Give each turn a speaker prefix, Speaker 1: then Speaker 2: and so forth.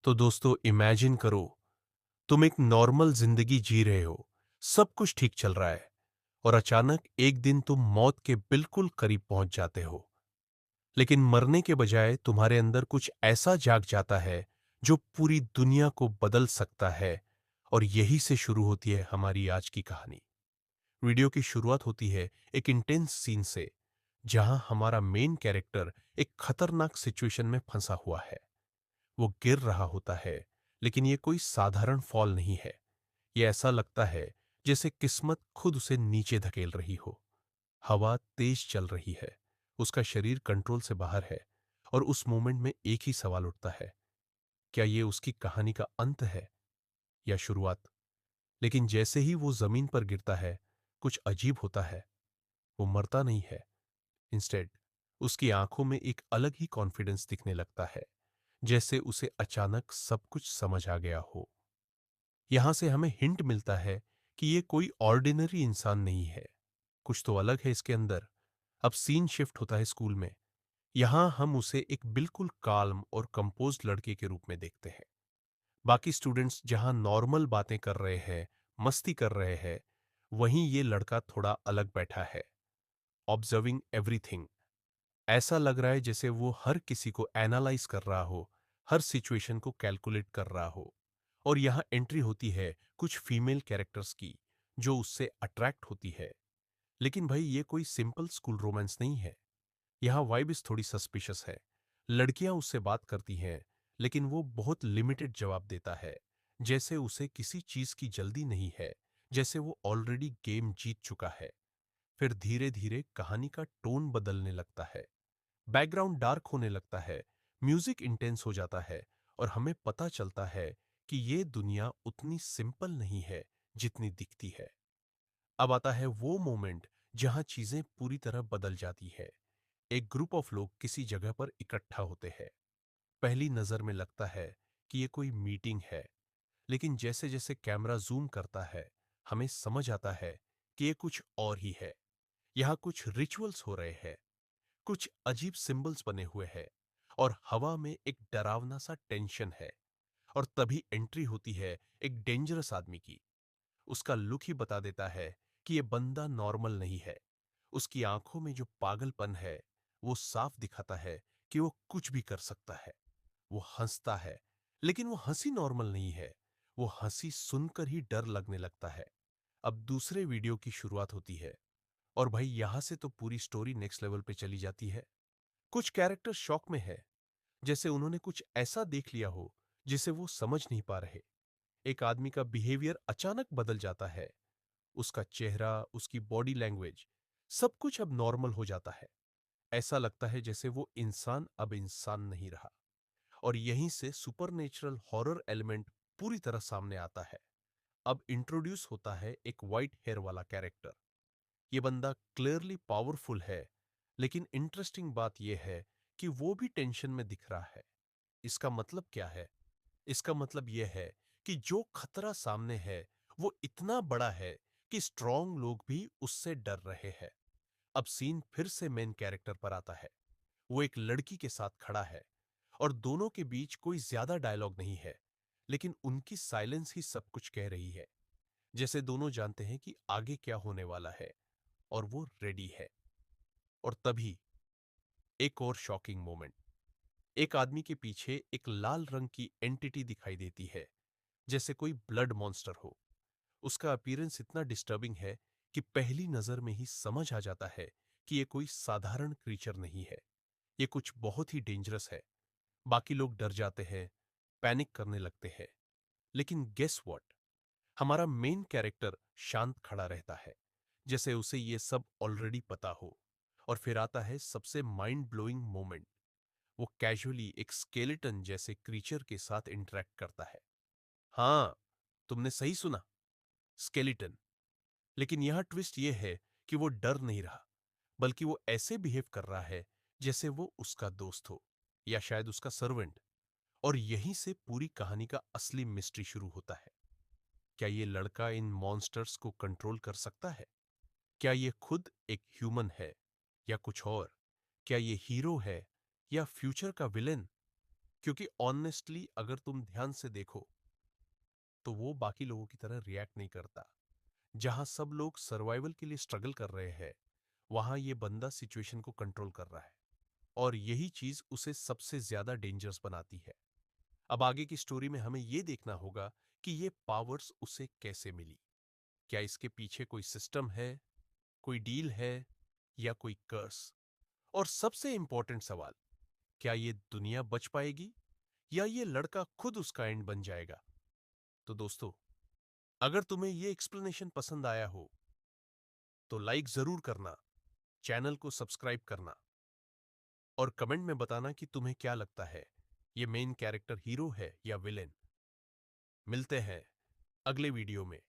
Speaker 1: तो दोस्तों इमेजिन करो, तुम एक नॉर्मल जिंदगी जी रहे हो, सब कुछ ठीक चल रहा है और अचानक एक दिन तुम मौत के बिल्कुल करीब पहुंच जाते हो। लेकिन मरने के बजाय तुम्हारे अंदर कुछ ऐसा जाग जाता है जो पूरी दुनिया को बदल सकता है। और यही से शुरू होती है हमारी आज की कहानी। वीडियो की शुरुआत होती है एक इंटेंस सीन से, जहां हमारा मेन कैरेक्टर एक खतरनाक सिचुएशन में फंसा हुआ है। वो गिर रहा होता है, लेकिन ये कोई साधारण फॉल नहीं है। ये ऐसा लगता है जैसे किस्मत खुद उसे नीचे धकेल रही हो। हवा तेज चल रही है, उसका शरीर कंट्रोल से बाहर है, और उस मोमेंट में एक ही सवाल उठता है, क्या ये उसकी कहानी का अंत है या शुरुआत? लेकिन जैसे ही वो जमीन पर गिरता है, कुछ अजीब होता है। वो मरता नहीं है। इंस्टेड उसकी आंखों में एक अलग ही कॉन्फिडेंस दिखने लगता है, जैसे उसे अचानक सब कुछ समझ आ गया हो। यहां से हमें हिंट मिलता है कि ये कोई ऑर्डिनरी इंसान नहीं है, कुछ तो अलग है इसके अंदर। अब सीन शिफ्ट होता है स्कूल में। यहां हम उसे एक बिल्कुल काल्म और कंपोज्ड लड़के के रूप में देखते हैं। बाकी स्टूडेंट्स जहां नॉर्मल बातें कर रहे हैं, मस्ती कर रहे हैं, वहीं ये लड़का थोड़ा अलग बैठा है, ऑब्जर्विंग एवरीथिंग। ऐसा लग रहा है जैसे वो हर किसी को एनालाइज कर रहा हो, हर सिचुएशन को कैलकुलेट कर रहा हो। और यहां एंट्री होती है कुछ फीमेल कैरेक्टर्स की, जो उससे अट्रैक्ट होती है। लेकिन भाई ये कोई सिंपल स्कूल रोमांस नहीं है। यहाँ वाइब्स थोड़ी सस्पिशियस है। लड़कियां उससे बात करती हैं, लेकिन वो बहुत लिमिटेड जवाब देता है, जैसे उसे किसी चीज की जल्दी नहीं है, जैसे वो ऑलरेडी गेम जीत चुका है। फिर धीरे धीरे कहानी का टोन बदलने लगता है, बैकग्राउंड डार्क होने लगता है, म्यूजिक इंटेंस हो जाता है, और हमें पता चलता है कि ये दुनिया उतनी सिंपल नहीं है जितनी दिखती है। अब आता है वो मोमेंट जहां चीजें पूरी तरह बदल जाती है। एक ग्रुप ऑफ लोग किसी जगह पर इकट्ठा होते हैं। पहली नजर में लगता है कि ये कोई मीटिंग है, लेकिन जैसे जैसे कैमरा जूम करता है, हमें समझ आता है कि ये कुछ और ही है। यहाँ कुछ रिचुअल्स हो रहे हैं, कुछ अजीब सिंबल्स बने हुए हैं, और हवा में एक डरावना सा टेंशन है। और तभी एंट्री होती है एक डेंजरस आदमी की। उसका लुक ही बता देता है कि ये बंदा नॉर्मल नहीं है। उसकी आंखों में जो पागलपन है, वो साफ दिखाता है कि वो कुछ भी कर सकता है। वो हंसता है, लेकिन वो हंसी नॉर्मल नहीं है। वो हंसी सुनकर ही डर लगने लगता है। अब दूसरे वीडियो की शुरुआत होती है, और भाई यहां से तो पूरी स्टोरी नेक्स्ट लेवल पे चली जाती है। कुछ कैरेक्टर शॉक में है, जैसे उन्होंने कुछ ऐसा देख लिया हो जिसे वो समझ नहीं पा रहे। एक आदमी का बिहेवियर अचानक बदल जाता है। उसका चेहरा, उसकी बॉडी लैंग्वेज, सब कुछ अब नॉर्मल हो जाता है। ऐसा लगता है जैसे वो इंसान अब इंसान नहीं रहा। और यहीं से सुपरनेचुरल हॉरर एलिमेंट पूरी तरह सामने आता है। अब इंट्रोड्यूस होता है एक वाइट हेयर वाला कैरेक्टर। ये बंदा क्लियरली पावरफुल है, लेकिन इंटरेस्टिंग बात यह है कि वो भी टेंशन में दिख रहा है। इसका मतलब क्या है? इसका मतलब यह है कि जो खतरा सामने है, वो इतना बड़ा है कि स्ट्रांग लोग भी उससे डर रहे हैं। अब सीन फिर से मेन कैरेक्टर पर आता है। वो एक लड़की के साथ खड़ा है, और दोनों के बीच कोई ज्यादा डायलॉग नहीं है, लेकिन उनकी साइलेंस ही सब कुछ कह रही है। जैसे दोनों जानते हैं कि आगे क्या होने वाला है, और वो रेडी है। और तभी एक और शॉकिंग मोमेंट। एक आदमी के पीछे एक लाल रंग की एंटिटी दिखाई देती है, जैसे कोई ब्लड मॉन्स्टर हो। उसका अपीयरेंस इतना डिस्टर्बिंग है कि पहली नजर में ही समझ आ जाता है कि ये कोई साधारण क्रीचर नहीं है। ये कुछ बहुत ही डेंजरस है। बाकी लोग डर जाते हैं, पैनिक करने लगते हैं। लेकिन गेस व्हाट? हमारा मेन कैरेक्टर शांत खड़ा रहता है, जैसे उसे ये सब ऑलरेडी पता हो। और फिर आता है सबसे माइंड ब्लोइंग मोमेंट। वो कैजुअली एक स्केलेटन जैसे क्रीचर के साथ इंटरेक्ट करता है। हाँ, तुमने सही सुना, स्केलेटन। लेकिन यहां ट्विस्ट ये है कि वो डर नहीं रहा, बल्कि वो ऐसे बिहेव कर रहा है जैसे वो उसका दोस्त हो, या शायद उसका सर्वेंट। और यहीं से पूरी कहानी का असली मिस्ट्री शुरू होता है। क्या ये लड़का इन मॉन्स्टर्स को कंट्रोल कर सकता है? क्या ये खुद एक ह्यूमन है, या कुछ और? क्या ये हीरो है, या फ्यूचर का विलेन? क्योंकि ऑनेस्टली अगर तुम ध्यान से देखो तो वो बाकी लोगों की तरह रिएक्ट नहीं करता। जहां सब लोग सर्वाइवल के लिए स्ट्रगल कर रहे हैं, वहां ये बंदा सिचुएशन को कंट्रोल कर रहा है, और यही चीज उसे सबसे ज्यादा डेंजरस बनाती है। अब आगे की स्टोरी में हमें यह देखना होगा कि ये पावर्स उसे कैसे मिली। क्या इसके पीछे कोई सिस्टम है, कोई डील है, या कोई कर्स? और सबसे इंपॉर्टेंट सवाल, क्या ये दुनिया बच पाएगी या ये लड़का खुद उसका एंड बन जाएगा? तो दोस्तों, अगर तुम्हें ये एक्सप्लेनेशन पसंद आया हो तो लाइक जरूर करना, चैनल को सब्सक्राइब करना, और कमेंट में बताना कि तुम्हें क्या लगता है, ये मेन कैरेक्टर हीरो है या विलेन। मिलते हैं अगले वीडियो में।